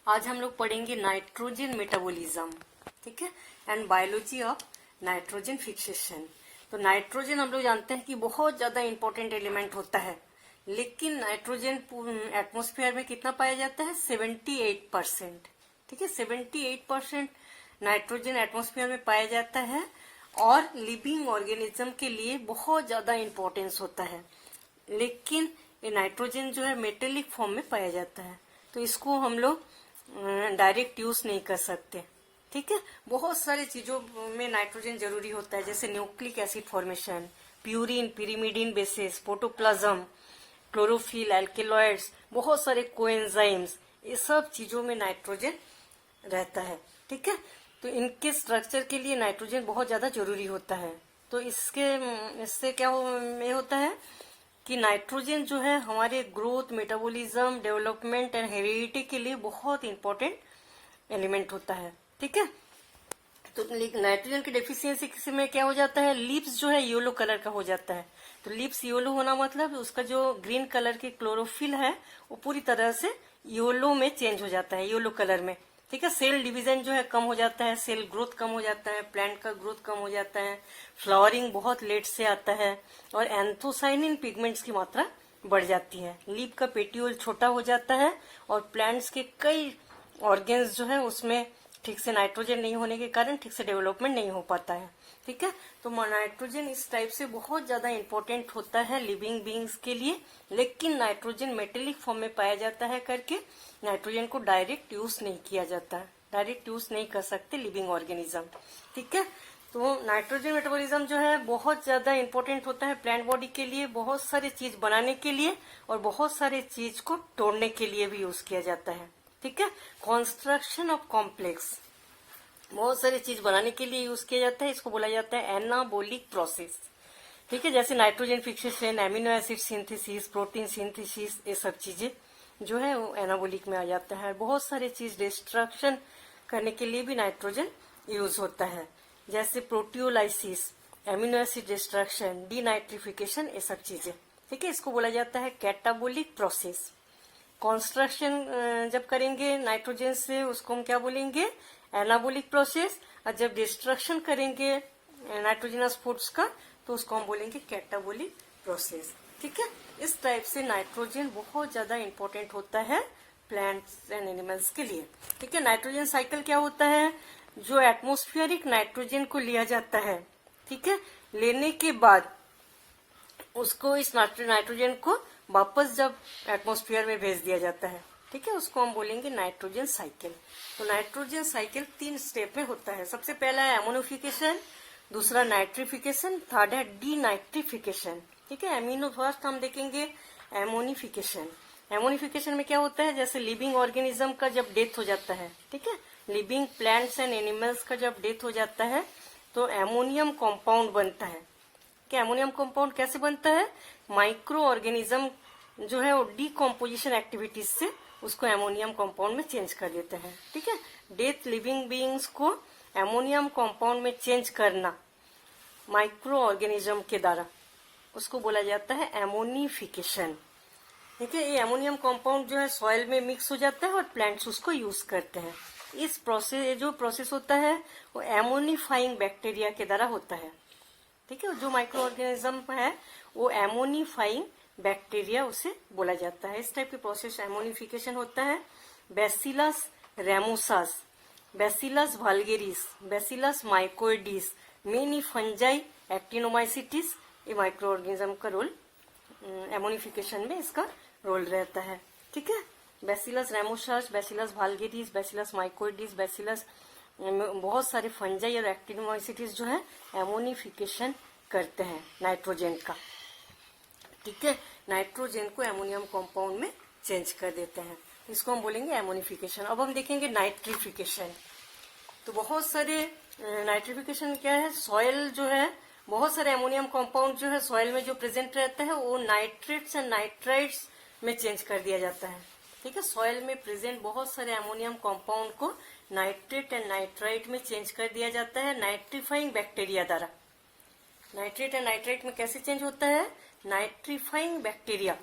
आज हम लोग पढ़ेंगे नाइट्रोजन मेटाबॉलिज्म, ठीक है, and biology of nitrogen fixation. तो नाइट्रोजन हम लोग जानते हैं कि बहुत ज्यादा इंपॉर्टेंट एलिमेंट होता है, लेकिन नाइट्रोजन एटमॉस्फेयर में कितना पाया जाता है? 78%। ठीक है, 78% नाइट्रोजन एटमॉस्फेयर में पाया जाता है और लिविंग ऑर्गेनिज्म के लिए बहुत ज्यादा इंपॉर्टेंस होता है। लेकिन ये नाइट्रोजन जो है मेटेलिक फॉर्म में पाया जाता है, तो इसको हम लोग डायरेक्ट यूज नहीं कर सकते। ठीक है, बहुत सारे चीजों में नाइट्रोजन जरूरी होता है, जैसे nucleic acid formation, purine, pyrimidine basis, protoplasm, chlorophyll, alkaloids, बहुत सारे कोएंजाइम्स, ये सब चीजों में नाइट्रोजन रहता है। ठीक है, तो इनके स्ट्रक्चर के लिए नाइट्रोजन बहुत ज्यादा जरूरी होता है। तो इससे क्या होता है कि नाइट्रोजन जो है हमारे growth, metabolism, development and heredity के लिए बहुत इंपॉर्टेंट एलिमेंट होता है। ठीक है, तो नाइट्रोजन की डेफिशिएंसी में क्या हो जाता है? लीव्स जो है येलो कलर का हो जाता है। तो लीव्स येलो होना मतलब उसका जो ग्रीन कलर की क्लोरोफिल है वो पूरी तरह से येलो में चेंज हो जाता है, येलो कलर में। ठीक है, सेल डिवीजन जो है कम हो जाता है, सेल ग्रोथ कम हो जाता है, प्लांट का ग्रोथ कम हो जाता है, फ्लावरिंग बहुत लेट से आता है और एंथोसाइनिन पिगमेंट्स की मात्रा बढ़ जाती है। लीफ का पेटियोल छोटा हो जाता है और प्लांट्स के कई ऑर्गेन्स जो है उसमें ठीक से नाइट्रोजन नहीं होने के कारण ठीक से डेवलपमेंट नहीं हो पाता है। ठीक है, तो नाइट्रोजन इस टाइप से बहुत ज्यादा इंपॉर्टेंट होता है लिविंग बींग्स के लिए, लेकिन नाइट्रोजन मेटेलिक फॉर्म में पाया जाता है करके नाइट्रोजन को डायरेक्ट यूज नहीं किया जाता है, डायरेक्ट यूज नहीं कर सकते लिविंग ऑर्गेनिज्म। ठीक है, तो नाइट्रोजन मेटाबॉलिज्म जो है बहुत ज्यादा इंपॉर्टेंट होता है प्लांट बॉडी के लिए, बहुत सारे चीज बनाने के लिए और बहुत सारे चीज को तोड़ने के लिए भी यूज किया जाता है। ठीक है, कंस्ट्रक्शन ऑफ कॉम्प्लेक्स, बहुत सारी चीज बनाने के लिए यूज किया जाता है, इसको बोला जाता है एनाबोलिक प्रोसेस। ठीक है, जैसे nitrogen fixation, amino acid synthesis, protein synthesis, ये सब चीजें जो है वो एनाबोलिक में आ जाता है। बहुत सारे चीज डिस्ट्रक्शन करने के लिए भी नाइट्रोजन यूज होता है, जैसे proteolysis, amino acid destruction, denitrification, ये सब चीजें। ठीक है, इसको बोला जाता है कैटाबोलिक प्रोसेस। कंस्ट्रक्शन जब करेंगे नाइट्रोजन से उसको हम क्या बोलेंगे? Anabolic process. और जब डिस्ट्रक्शन करेंगे नाइट्रोजनस फूड्स का तो उसको हम बोलेंगे कैटाबोलिक प्रोसेस। ठीक है, इस टाइप से नाइट्रोजन बहुत ज्यादा इंपॉर्टेंट होता है प्लांट्स एंड एनिमल्स के लिए। ठीक है, नाइट्रोजन साइकिल क्या होता है? जो एटमोस्फियरिक नाइट्रोजन को लिया जाता है, ठीक है, लेने के बाद उसको इस नाइट्रोजन को वापस जब एटमॉस्फेयर में भेज दिया जाता है, ठीक है, उसको हम बोलेंगे नाइट्रोजन साइकिल। तो नाइट्रोजन साइकिल 3 स्टेप में होता है। सबसे पहला है एमोनिफिकेशन, दूसरा नाइट्रिफिकेशन, थर्ड है डीनाइट्रिफिकेशन। ठीक है, एमिनो फर्स्ट हम देखेंगे एमोनिफिकेशन। एमोनिफिकेशन में क्या होता है? जैसे लिविंग ऑर्गेनिज्म का जब डेथ हो जाता है, ठीक है, लिविंग प्लांट्स एंड एनिमल्स का जब डेथ हो जाता है तो एमोनियम कंपाउंड बनता है। कि एमोनियम कंपाउंड कैसे बनता है? माइक्रो ऑर्गेनिज्म जो है वो डीकम्पोजिशन एक्टिविटीज से उसको एमोनियम कंपाउंड में चेंज कर देते हैं। ठीक है, डेथ लिविंग बीइंग्स को एमोनियम कंपाउंड में चेंज करना माइक्रो ऑर्गेनिज्म के द्वारा, उसको बोला जाता है एमोनिफिकेशन। ठीक है, ये एमोनियम कंपाउंड जो है सॉइल में मिक्स हो जाता है और प्लांट्स उसको यूज करते हैं। इस प्रोसेस जो प्रोसेस होता है वो एमोनिफाइंग बैक्टीरिया के द्वारा होता है। ठीक है, जो माइक्रो ऑर्गेनिज्म है वो एमोनिफाइंग बैक्टीरिया उसे बोला जाता है। इस टाइप के प्रोसेस एमोनिफिकेशन होता है। Bacillus ramosus, bacillus vulgaris, bacillus mycoides, many fungi, actinomycetes, ये माइक्रो ऑर्गेनिज्म का रोल एमोनिफिकेशन में इसका रोल रहता है। ठीक है, bacillus ramosus, bacillus vulgaris, bacillus mycoides, bacillus, बहुत सारे फंजाई और एक्टिनोमाइसिटिस जो है एमोनिफिकेशन करते हैं नाइट्रोजन का। ठीक है, नाइट्रोजन को एमोनियम कंपाउंड में चेंज कर देते हैं, इसको हम बोलेंगे एमोनिफिकेशन। अब हम देखेंगे नाइट्रिफिकेशन। तो बहुत सारे नाइट्रिफिकेशन क्या है? सॉइल जो है बहुत सारे एमोनियम कंपाउंड जो है सॉइल में जो प्रेजेंट रहता है वो नाइट्रेट्स एंड नाइट्राइट्स में चेंज कर दिया जाता है। ठीक है, सॉइल में प्रेजेंट बहुत सारे एमोनियम कंपाउंड को नाइट्रेट एंड नाइट्राइट में चेंज कर दिया जाता है नाइट्रीफाइंग बैक्टीरिया द्वारा। नाइट्रेट एंड नाइट्राइट में कैसे चेंज होता है? नाइट्रीफाइंग बैक्टीरिया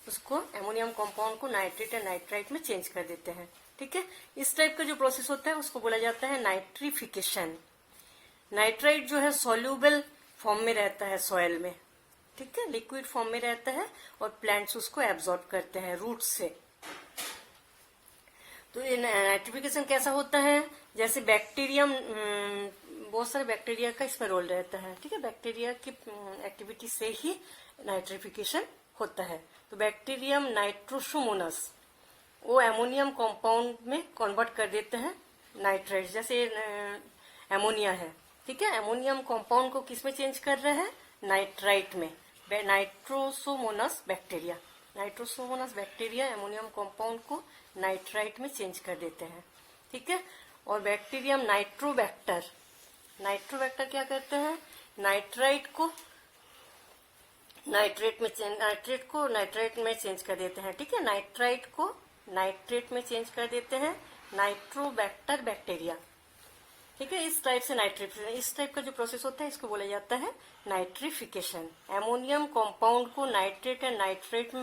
उसको एमोनियम कंपाउंड को नाइट्रेट या नाइट्राइट में चेंज कर देते हैं। ठीक है, इस टाइप का जो प्रोसेस होता है उसको बोला जाता है नाइट्रिफिकेशन। नाइट्राइट जो है सॉल्यूबल फॉर्म में रहता है सॉइल में, ठीक है, लिक्विड फॉर्म में रहता है और प्लांट्स उसको एब्जॉर्ब करते हैं रूट से। तो ये नाइट्रिफिकेशन कैसा होता है, जैसे बैक्टीरियम, बहुत सारे बैक्टीरिया का इसमें रोल रहता है। ठीक है, बैक्टीरिया की एक्टिविटी से ही नाइट्रिफिकेशन होता है। तो बैक्टीरियम नाइट्रोसोमोनस वो एमोनियम कंपाउंड में कन्वर्ट कर देते हैं नाइट्राइट, जैसे एमोनिया है। ठीक है, एमोनियम कंपाउंड को किस में चेंज कर रहे हैं, नाइट्राइट में। Nitrosomonas bacteria, Nitrosomonas bacteria ammonium compound को नाइट्राइट में चेंज कर देते हैं। ठीक है, और बैक्टीरियम नाइट्रोबैक्टर, नाइट्रोबैक्टर क्या करते हैं, नाइट्राइट को नाइट्रेट में चेंज कर देते हैं। ठीक है, नाइट्राइट को नाइट्रेट में चेंज कर देते हैं नाइट्रोबैक्टर बैक्टीरिया। ठीक है, इस टाइप से नाइट्रिफिकेशन, इस टाइप का जो प्रोसेस होता है इसको बोला जाता है नाइट्रिफिकेशन। एमोनियम कंपाउंड को नाइट्रेट या नाइट्राइट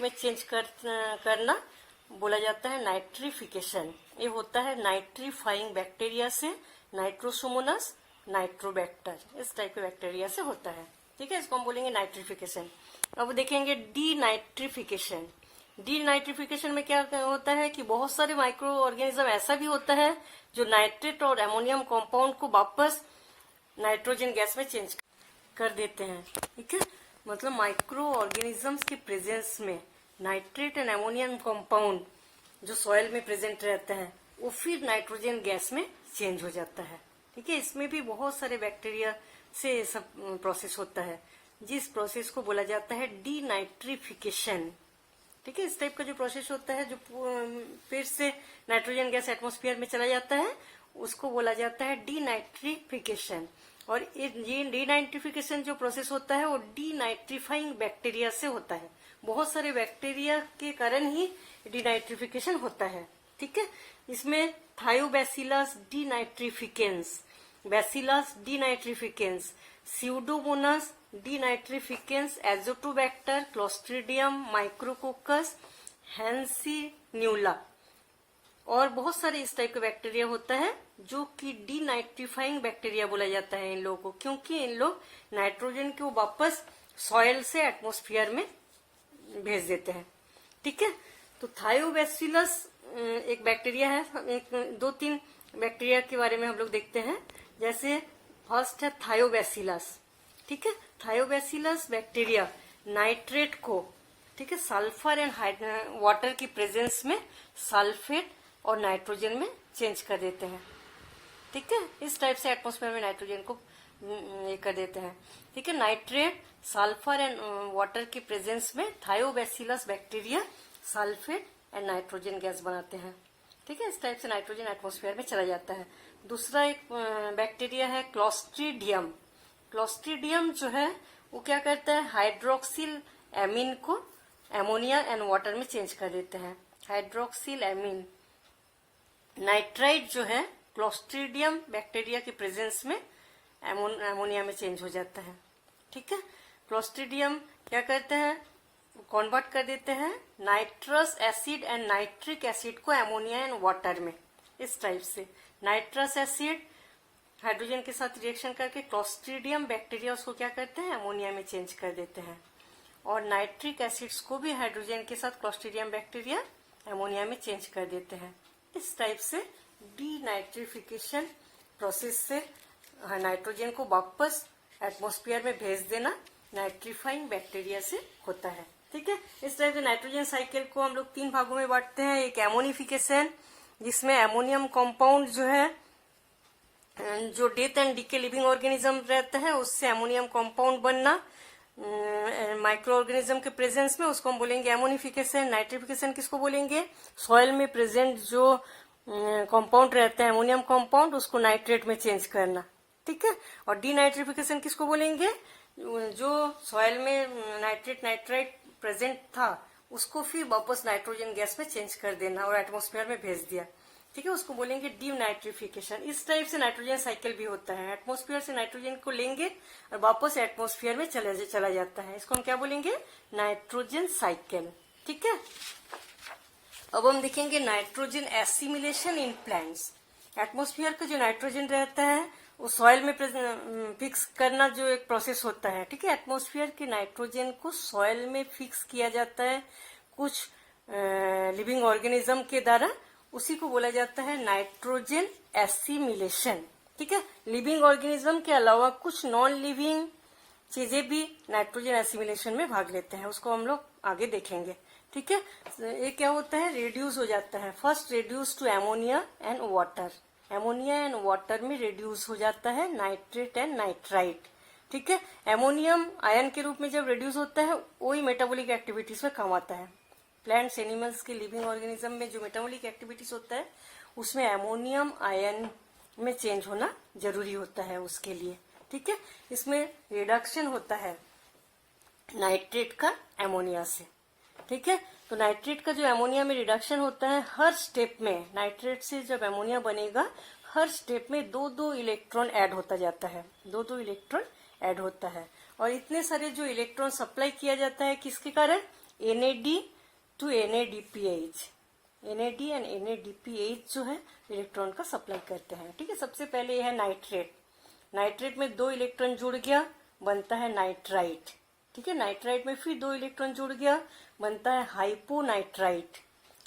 में चेंज करना बोला जाता है नाइट्रिफिकेशन। ये होता है नाइट्रीफाइंग बैक्टीरिया से, नाइट्रोसोमोनस नाइट्रोबैक्टर, इस टाइप के बैक्टीरिया से होता है। ठीक है, इसको हम बोलेंगे नाइट्रिफिकेशन। अब देखेंगे डीनाइट्रिफिकेशन। डीनाइट्रिफिकेशन में क्या होता है कि बहुत सारे माइक्रो ऑर्गेनिज्म ऐसा भी होता है जो नाइट्रेट और एमोनियम कंपाउंड को वापस नाइट्रोजन गैस में चेंज कर देते हैं। ठीक है, मतलब माइक्रो ऑर्गेनिजम्स के प्रेजेंस में नाइट्रेट एंड एमोनियम कंपाउंड जो सॉइल में प्रेजेंट रहता है वो फिर नाइट्रोजन गैस में चेंज हो जाता है। ठीक है, इसमें भी बहुत सारे बैक्टीरिया से ये सब प्रोसेस होता है, जिस प्रोसेस को बोला जाता है डीनाइट्रिफिकेशन। ठीक है, इस टाइप का जो प्रोसेस होता है जो फिर से नाइट्रोजन गैस एटमॉस्फेयर में चला जाता है उसको बोला जाता है डीनाइट्रिफिकेशन। और ये डीनाइट्रिफिकेशन जो प्रोसेस होता है वो डीनाइट्रीफाइंग बैक्टीरिया से होता है। बहुत सारे बैक्टीरिया के कारण ही डीनाइट्रिफिकेशन होता है। ठीक है, इसमें thiobacillus denitrificans, bacillus denitrificans, pseudomonas denitrificans, azotobacter, clostridium, micrococcus, hansenula और बहुत सारे इस टाइप के बैक्टीरिया होता है जो कि डीनाइट्रीफाइंग बैक्टीरिया बोला जाता है इन लोगों को, क्योंकि इन लोग नाइट्रोजन को वापस सॉइल से एटमॉस्फेयर में भेज देते हैं। ठीक है, तो थायोबैसिलस एक बैक्टीरिया है। दो तीन बैक्टीरिया के बारे में हम लोग देखते हैं। जैसे फर्स्ट है थायोबैसिलस। ठीक है, थायोबैसिलस बैक्टीरिया नाइट्रेट को, ठीक है, सल्फर एंड वाटर की प्रेजेंस में सल्फेट और नाइट्रोजन में चेंज कर देते हैं। ठीक है, इस टाइप से एटमॉस्फेयर में नाइट्रोजन को ये कर देते हैं। ठीक है, नाइट्रेट, सल्फर एंड वाटर की प्रेजेंस में Thiobacillus bacteria sulphate and nitrogen gas बनाते हैं। ठीक है, इस टाइप से नाइट्रोजन एटमॉस्फेयर में चला जाता है। दूसरा एक बैक्टीरिया है क्लोस्ट्रीडियम। क्लोस्ट्रीडियम जो है वो क्या करता है, हाइड्रोक्सिल एमीन को एमोनिया एंड वाटर में चेंज कर देते हैं। हाइड्रोक्सिल एमीन नाइट्राइट जो है क्लोस्ट्रीडियम बैक्टीरिया के प्रेजेंस में एमोनिया में चेंज हो जाता है। ठीक है, क्लोस्ट्रीडियम क्या करते हैं, कन्वर्ट कर देते हैं nitrous acid and nitric acid को एमोनिया एंड वाटर में। इस टाइप से नाइट्रस एसिड हाइड्रोजन के साथ रिएक्शन करके क्लोस्ट्रीडियम बैक्टीरिया उसको क्या करते हैं, एमोनिया में चेंज कर देते हैं। और नाइट्रिक एसिड्स को भी हाइड्रोजन के साथ क्लोस्ट्रीडियम बैक्टीरिया एमोनिया में चेंज कर देते हैं। इस टाइप से डीनाइट्रिफिकेशन प्रोसेस से नाइट्रोजन को वापस एटमॉस्फेयर में भेज देना नाइट्रीफाइंग बैक्टीरिया से होता है। ठीक है, इस टाइप से नाइट्रोजन साइकिल को हम लोग 3 भागों में बांटते हैं। एक एमोनिफिकेशन, जिसमें एमोनियम कंपाउंड जो है जो death and decay living organism रहता है उससे एमोनियम कंपाउंड बनना माइक्रो ऑर्गेनिज्म के प्रेजेंस में, उसको हम बोलेंगे एमोनिफिकेशन। नाइट्रिफिकेशन किसको बोलेंगे, सॉइल में प्रेजेंट जो कंपाउंड रहता है एमोनियम कंपाउंड उसको नाइट्रेट में चेंज करना। ठीक है, और डीनाइट्रिफिकेशन किसको बोलेंगे, जो सॉइल में नाइट्राइट प्रेजेंट था उसको फिर वापस नाइट्रोजन गैस में चेंज कर देना और एटमॉस्फेयर में भेज दिया। ठीक है, उसको बोलेंगे डीनाइट्रिफिकेशन। इस टाइप से नाइट्रोजन साइकिल भी होता है, एटमॉस्फेयर से नाइट्रोजन को लेंगे और वापस एटमॉस्फेयर में चला जाता है, इसको हम क्या बोलेंगे, नाइट्रोजन साइकिल। ठीक है, अब हम देखेंगे nitrogen assimilation in plants. Atmosphere का जो नाइट्रोजन रहता है वो सॉइल में फिक्स करना जो एक प्रोसेस होता है। ठीक है, एटमॉस्फेयर के नाइट्रोजन को सॉइल में फिक्स किया जाता है कुछ लिविंग ऑर्गेनिज्म के द्वारा, उसी को बोला जाता है नाइट्रोजन एसिमिलेशन। ठीक है, लिविंग ऑर्गेनिज्म के अलावा कुछ नॉन लिविंग चीजें भी नाइट्रोजन एसिमिलेशन में भाग लेते हैं, उसको हम लोग आगे देखेंगे। ठीक है, ये क्या होता है, रिड्यूस हो जाता है, first reduce to ammonia and water, ammonia and water में रिड्यूस हो जाता है नाइट्रेट एंड नाइट्राइट। ठीक है, एमोनियम आयन के रूप में जब रिड्यूस होता है वही मेटाबॉलिक एक्टिविटीज में काम आता है। प्लांट्स एनिमल्स के लिविंग ऑर्गेनिज्म में जो मेटाबॉलिक एक्टिविटीज होता है उसमें एमोनियम आयन में चेंज होना जरूरी होता है उसके लिए। ठीक है, इसमें रिडक्शन होता है नाइट्रेट का एमोनिया से। ठीक है, तो नाइट्रेट का जो एमोनिया में रिडक्शन होता है, हर स्टेप में नाइट्रेट से जब एमोनिया बनेगा हर स्टेप में 2-2 इलेक्ट्रॉन ऐड होता जाता है, 2-2 इलेक्ट्रॉन ऐड होता है। और इतने सारे जो इलेक्ट्रॉन सप्लाई किया जाता है किसके कारण, NAD to NADPH, NAD and NADPH जो है इलेक्ट्रॉन का सप्लाई करते हैं। ठीक है, सबसे पहले यह है नाइट्रेट, नाइट्रेट में 2 इलेक्ट्रॉन जुड़ गया बनता है नाइट्राइट। ठीक है, नाइट्राइट में फिर 2 इलेक्ट्रॉन जुड़ गया बनता है हाइपोनाइट्राइट,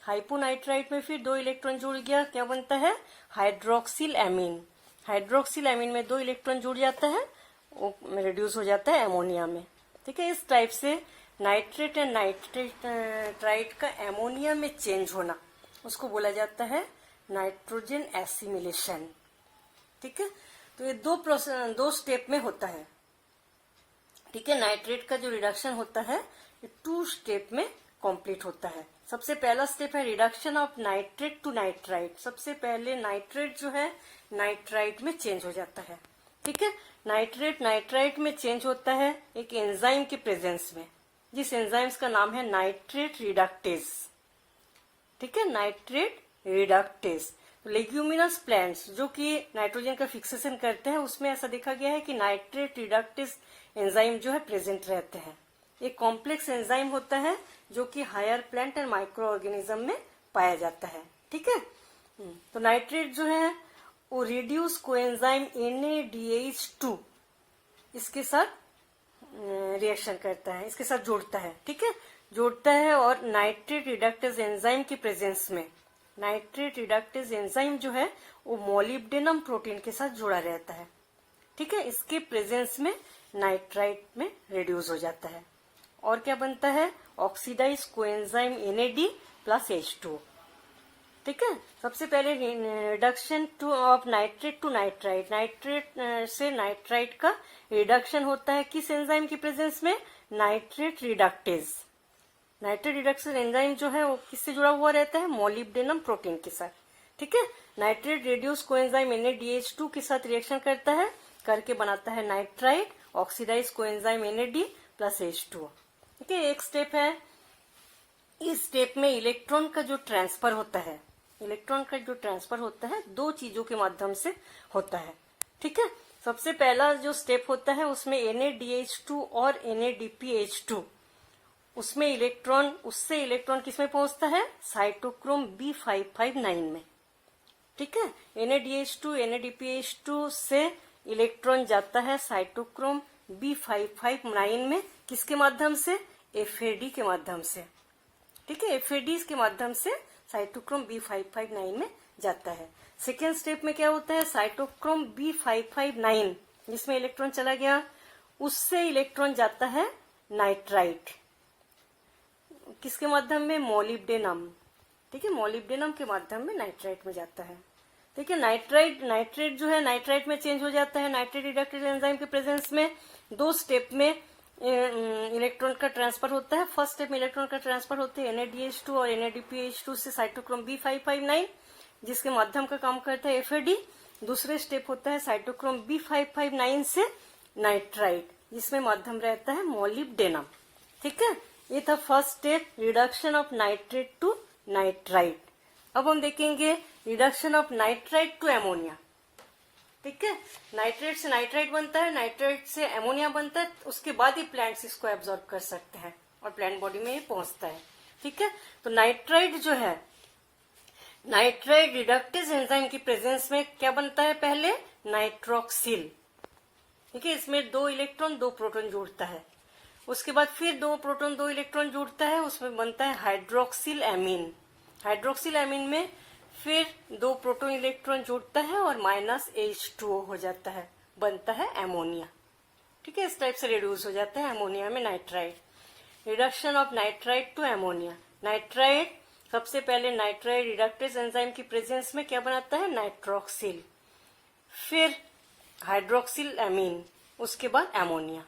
हाइपोनाइट्राइट में फिर 2 इलेक्ट्रॉन जुड़ गया क्या बनता है, हाइड्रोक्सिल एमीन, हाइड्रोक्सिल एमीन में 2 इलेक्ट्रॉन जुड़ जाता है वो रिड्यूस हो जाता है एमोनिया में। ठीक है, इस टाइप से नाइट्रेट एंड नाइट्राइट का एमोनिया में चेंज होना उसको बोला जाता है नाइट्रोजन एसिमिलेशन। ठीक है, तो ये दो स्टेप में होता है। ठीक है, नाइट्रेट का जो रिडक्शन होता है ये 2 स्टेप में कंप्लीट होता है। सबसे पहला स्टेप है reduction of nitrate to nitrite, सबसे पहले नाइट्रेट जो है नाइट्राइट में चेंज हो जाता है। ठीक है, नाइट्रेट नाइट्राइट में चेंज होता है एक एंजाइम के प्रेजेंस में, जिस एंजाइम्स का नाम है नाइट्रेट रिडक्टेज। ठीक है, नाइट्रेट रिडक्टेज। लेग्यूमिनस प्लांट्स जो कि नाइट्रोजन का फिक्सेशन करते हैं उसमें ऐसा देखा गया है कि नाइट्रेट रिडक्टेज एंजाइम जो है प्रेजेंट रहते हैं। एक कॉम्प्लेक्स एंजाइम होता है जो कि higher plant and microorganism में पाया जाता है। ठीक है, तो नाइट्रेट जो है वो रिड्यूस कोएंजाइम NADH2 इसके साथ रिएक्शन करता है, इसके साथ जोड़ता है। ठीक है, जोड़ता है और नाइट्रेट रिडक्टेज एंजाइम की प्रेजेंस में नाइट्रेट रिडक्टेज एंजाइम जो है वो मोलिब्डेनम प्रोटीन के साथ जुड़ा रहता है। ठीक है, इसके प्रेजेंस में नाइट्राइट में रिड्यूस हो जाता है और क्या बनता है, oxidise coenzyme NAD plus H2। ठीक है, सबसे पहले reduction of nitrate to nitrite, nitrate से नाइट्राइट का रिडक्शन होता है किस एंजाइम की प्रेजेंस में, nitrate reductase. Nitrate reduction enzyme जो है वो किससे जुड़ा हुआ रहता है, मोलिब्डेनम प्रोटीन के साथ। ठीक है, नाइट्रेट रिड्यूस कोएंजाइम NADH2 के साथ रिएक्शन करता है, करके बनाता है nitrite, oxidise coenzyme NAD plus H2। ठीक है, एक स्टेप है, इस स्टेप में इलेक्ट्रॉन का जो ट्रांसफर होता है, इलेक्ट्रॉन का जो ट्रांसफर होता है 2 चीजों के माध्यम से होता है। ठीक है, सबसे पहला जो स्टेप होता है उसमें NADH2 और NADPH2, उसमें इलेक्ट्रॉन उससे इलेक्ट्रॉन किसमें पहुंचता है, साइटोक्रोम B559 में। ठीक है, NADH2 NADPH2 से इलेक्ट्रॉन जाता है साइटोक्रोम B559 में, किसके माध्यम से, FAD के माध्यम से। ठीक है, FAD के माध्यम से साइटोक्रोम B559 में जाता है। सेकेंड स्टेप में क्या होता है, साइटोक्रोम B559 जिसमें इलेक्ट्रॉन चला गया उससे इलेक्ट्रॉन जाता है नाइट्राइट, किसके माध्यम में, मोलिब्डेनम। ठीक है, मोलिब्डेनम के माध्यम में नाइट्राइट में जाता है। ठीक है, नाइट्रेट जो है नाइट्राइट में चेंज हो जाता है नाइट्रेट रिडक्टेज एंजाइम के प्रेजेंस में। 2 स्टेप में इलेक्ट्रॉन का ट्रांसफर होता है। फर्स्ट स्टेप में इलेक्ट्रॉन का ट्रांसफर होते हैं NADH2 और NADPH2 से साइटोक्रोम B559 जिसके माध्यम का काम करता है FAD। दूसरे स्टेप होता है साइटोक्रोम B559 से नाइट्राइट जिसमें माध्यम रहता है मोलिब्डेनम। ठीक है, ये था first step, reduction of nitrate to nitrite. अब हम देखेंगे reduction of nitrite to ammonia. ठीक है, नाइट्रेट से नाइट्राइट बनता है, नाइट्राइट से एमोनिया बनता है, उसके बाद ही प्लांट्स इसको एब्जॉर्ब कर सकते हैं और प्लांट बॉडी में ये पहुंचता है। ठीक है, तो नाइट्राइट जो है, नाइट्राइट रिडक्टेज एंजाइम की प्रेजेंस में क्या बनता है, पहले नाइट्रोक्सिल। ठीक है, इसमें 2 इलेक्ट्रॉन 2 प्रोटॉन जुड़ता है, उसके बाद फिर 2 प्रोटॉन 2 इलेक्ट्रॉन जुड़ता है, उसमें बनता है हाइड्रोक्सिल एमीन। हाइड्रोक्सिल एमीन में फिर 2 प्रोटॉन इलेक्ट्रॉन जुड़ता है और -H2O हो जाता है, बनता है एमोनिया। ठीक है, इस टाइप से रिड्यूस हो जाता है एमोनिया में nitrite. Reduction of nitrite to ammonia. Nitrite सबसे पहले नाइट्राइट रिडक्टेज एंजाइम की प्रेजेंस में क्या बनाता है, नाइट्रोक्सिल, फिर हाइड्रोक्सिल एमीन, उसके बाद एमोनिया।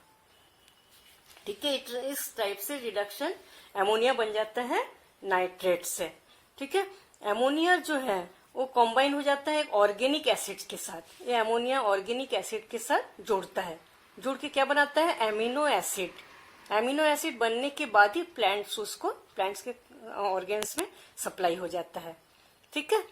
ठीक है, इस टाइप से रिडक्शन एमोनिया बन जाता है नाइट्रेट से। ठीक है, एमोनिया जो है वो कॉम्बाइन हो जाता है एक ऑर्गेनिक एसिड के साथ। ये एमोनिया ऑर्गेनिक एसिड के साथ जुड़ता है, जुड़ के क्या बनाता है, एमिनो एसिड। एमिनो एसिड बनने के बाद ही प्लांट्स उसको प्लांट्स के ऑर्गेन्स में सप्लाई हो जाता है। ठीक है,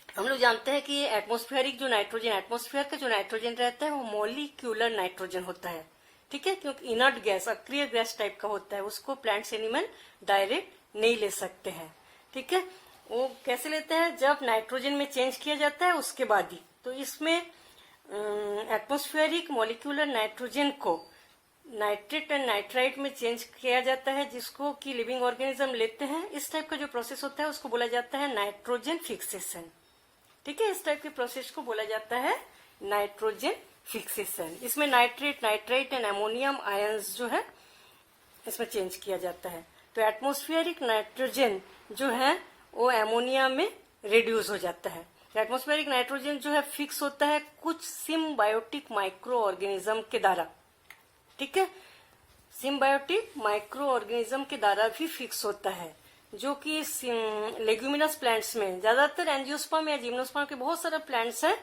हम लोग जानते हैं कि एटमॉस्फेरिक जो नाइट्रोजन, एटमॉस्फेयर का जो नाइट्रोजन रहता है वो मॉलिक्यूलर नाइट्रोजन होता है। ठीक है, क्योंकि इनर्ट गैस, अक्रिय गैस टाइप का होता है, उसको प्लांट्स एनिमल डायरेक्ट नहीं ले सकते हैं। ठीक है, वो कैसे लेते हैं, जब नाइट्रोजन में चेंज किया जाता है उसके बाद ही। तो इसमें एटमॉस्फेरिक मॉलिक्यूलर नाइट्रोजन को नाइट्रेट एंड नाइट्राइट में चेंज किया जाता है, जिसको कि लिविंग ऑर्गेनिज्म लेते हैं। इस टाइप का जो प्रोसेस होता है उसको बोला जाता है नाइट्रोजन फिक्सेशन। ठीक है, इस टाइप के प्रोसेस को बोला जाता है नाइट्रोजन फिक्सेशन। इसमें nitrate, nitrite and ammonium ions जो है इसमें चेंज किया जाता है। तो एटमॉस्फेरिक नाइट्रोजन जो है वो एमोनिया में रिड्यूस हो जाता है। एटमॉस्फेरिक नाइट्रोजन जो है फिक्स होता है कुछ सिम्बायोटिक माइक्रो ऑर्गेनिज्म के द्वारा। ठीक है, सिम्बायोटिक माइक्रो ऑर्गेनिज्म के द्वारा भी फिक्स होता है, जो कि लेग्यूमिनस प्लांट्स में, ज्यादातर एंजियोस्पर्म या जिम्नोस्पर्म के बहुत सारे प्लांट्स हैं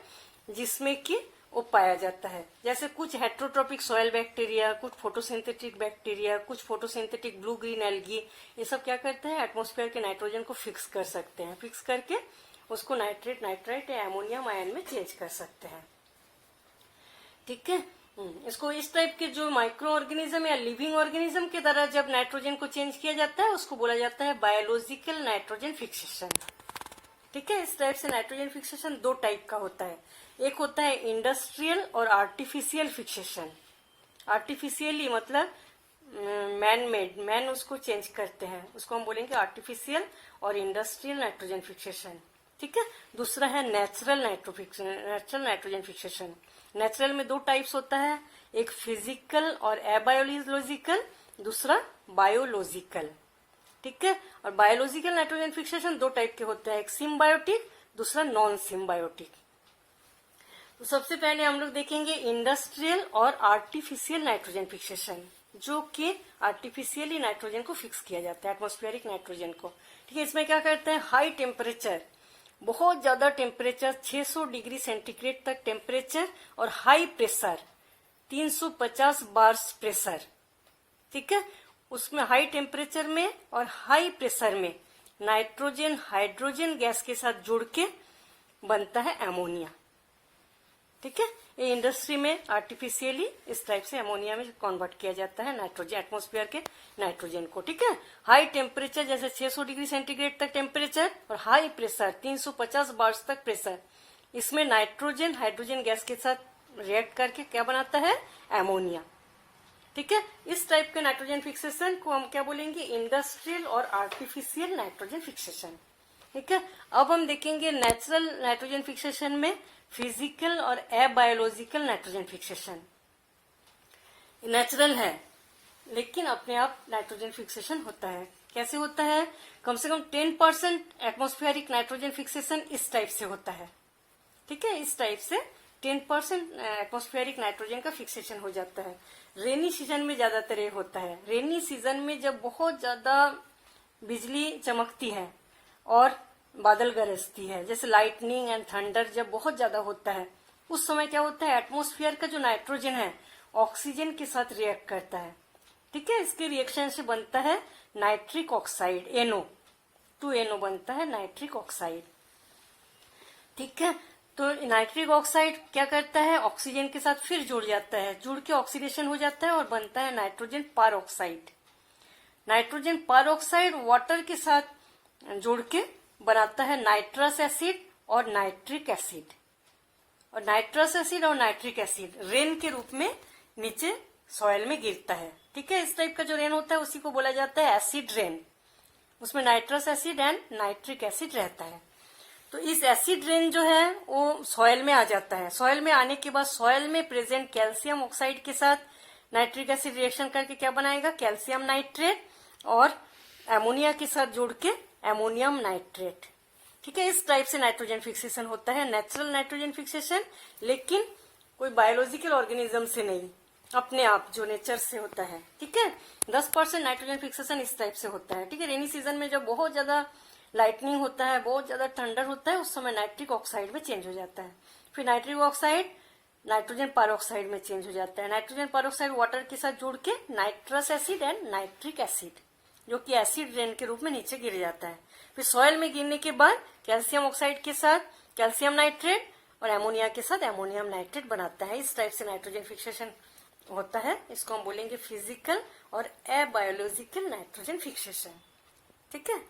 जिसमें कि वो पाया जाता है। जैसे कुछ हेट्रोट्रोपिक सॉइल बैक्टीरिया, कुछ फोटोसिंथेटिक बैक्टीरिया, कुछ फोटोसिंथेटिक ब्लू ग्रीन एल्गी, ये सब क्या करते हैं, एटमॉस्फेयर के नाइट्रोजन को फिक्स कर सकते हैं। फिक्स करके उसको नाइट्रेट, नाइट्राइट या एमोनियम आयन में चेंज कर सकते हैं। ठीक है, इसको इस टाइप के जो माइक्रो ऑर्गेनिज्म या लिविंग ऑर्गेनिज्म के द्वारा जब नाइट्रोजन को चेंज किया जाता है उसको बोला जाता है बायोलॉजिकल नाइट्रोजन फिक्सेशन। ठीक है, इस टाइप से नाइट्रोजन फिक्सेशन 2 टाइप का होता है। एक होता है इंडस्ट्रियल और आर्टिफिशियल फिक्सेशन। आर्टिफिशियली मतलब मैन मेड, मैन उसको चेंज करते हैं, उसको हम बोलेंगे आर्टिफिशियल और इंडस्ट्रियल नाइट्रोजन फिक्सेशन। ठीक है, दूसरा है नेचुरल नाइट्रोजन फिक्सेशन। नेचुरल में 2 टाइप्स होता है, एक फिजिकल और एबायोलॉजिकल, दूसरा बायोलॉजिकल। ठीक है, और बायोलॉजिकल नाइट्रोजन फिक्सेशन 2 टाइप के होते हैं, एक सिम्बायोटिक, दूसरा नॉन सिम्बायोटिक। तो सबसे पहले हम लोग देखेंगे इंडस्ट्रियल और आर्टिफिशियल नाइट्रोजन फिक्सेशन, जो कि आर्टिफिशियली नाइट्रोजन को फिक्स किया जाता है, एटमॉस्फेरिक नाइट्रोजन को। ठीक है, इसमें क्या करते हैं, हाई टेम्परेचर, बहुत ज्यादा टेम्परेचर 600 डिग्री सेंटीग्रेड तक टेम्परेचर और हाई प्रेशर 350 बार्स प्रेशर। ठीक है, उसमें हाई टेम्परेचर में और हाई प्रेशर में नाइट्रोजन हाइड्रोजन गैस के साथ जुड़ के बनता है एमोनिया। ठीक है, ये इंडस्ट्री में आर्टिफिशियली इस टाइप से अमोनिया में कन्वर्ट किया जाता है नाइट्रोजन, एटमॉस्फेयर के नाइट्रोजन को। ठीक है, हाई टेम्परेचर जैसे 600 डिग्री सेंटीग्रेड तक टेम्परेचर और हाई प्रेशर 350 बार्स तक प्रेशर, इसमें नाइट्रोजन हाइड्रोजन गैस के साथ रिएक्ट करके क्या बनाता है, एमोनिया। ठीक है, इस टाइप के नाइट्रोजन फिक्सेशन को हम क्या बोलेंगे, इंडस्ट्रियल और आर्टिफिशियल नाइट्रोजन फिक्सेशन। ठीक है, अब हम देखेंगे नेचुरल नाइट्रोजन फिक्सेशन में फिजिकल और एबायोलॉजिकल नाइट्रोजन फिक्सेशन। नेचुरल है लेकिन अपने आप नाइट्रोजन फिक्सेशन होता है। कैसे होता है, कम से कम 10% एटमॉस्फेरिक नाइट्रोजन फिक्सेशन इस टाइप से होता है। ठीक है, इस टाइप से 10% एटमॉस्फेरिक नाइट्रोजन का फिक्सेशन हो जाता है। रेनी सीजन में ज्यादातर ये होता है। रेनी सीजन में जब बहुत ज्यादा बिजली चमकती है और बादल गरजती है, जैसे लाइटनिंग एंड थंडर जब बहुत ज्यादा होता है, उस समय क्या होता है, एटमॉस्फेयर का जो नाइट्रोजन है ऑक्सीजन के साथ रिएक्ट करता है। ठीक है, इसके रिएक्शन से बनता है नाइट्रिक ऑक्साइड, NO2NO बनता है नाइट्रिक ऑक्साइड। ठीक है। तो नाइट्रिक ऑक्साइड क्या करता है, ऑक्सीजन के साथ फिर जुड़ जाता है, जुड़ के ऑक्सीडेशन हो जाता है और बनता है नाइट्रोजन पर ऑक्साइड। नाइट्रोजन पर ऑक्साइड वाटर के साथ जुड़ के बनाता है नाइट्रस एसिड और नाइट्रिक एसिड। और नाइट्रस एसिड और नाइट्रिक एसिड रेन के रूप में नीचे सॉइल में गिरता है। ठीक है, इस टाइप का जो रेन होता है उसी को बोला जाता है एसिड रेन। उसमें nitrous acid and nitric acid रहता है। तो इस एसिड रेन जो है वो सॉइल में आ जाता है। सॉइल में आने के बाद सॉइल में प्रेजेंट कैल्शियम ऑक्साइड के साथ नाइट्रिक एसिड रिएक्शन करके क्या बनाएगा, कैल्शियम नाइट्रेट, और एमोनिया के साथ जुड़ के एमोनियम नाइट्रेट। ठीक है, इस टाइप से नाइट्रोजन फिक्सेशन होता है, नेचुरल नाइट्रोजन फिक्सेशन, लेकिन कोई बायोलॉजिकल ऑर्गेनिज्म से नहीं, अपने आप जो नेचर से होता है। ठीक है, 10% नाइट्रोजन फिक्सेशन इस टाइप से होता है। ठीक है, रेनी सीजन में जब बहुत ज्यादा लाइटनिंग होता है, बहुत ज्यादा थंडर होता है, उस समय नाइट्रिक ऑक्साइड में चेंज हो जाता है। फिर नाइट्रिक ऑक्साइड नाइट्रोजन परऑक्साइड में चेंज हो जाता है। नाइट्रोजन परऑक्साइड वाटर के साथ जुड़ के nitrous acid and nitric acid, जो कि एसिड रेन के रूप में नीचे गिर जाता है। फिर सॉइल में गिरने के बाद कैल्शियम ऑक्साइड के साथ कैल्शियम नाइट्रेट और एमोनिया के साथ एमोनियम नाइट्रेट बनाता है। इस टाइप से नाइट्रोजन फिक्सेशन होता है। इसको हम बोलेंगे फिजिकल और अबायोलॉजिकल नाइट्रोजन फिक्सेशन। ठीक है।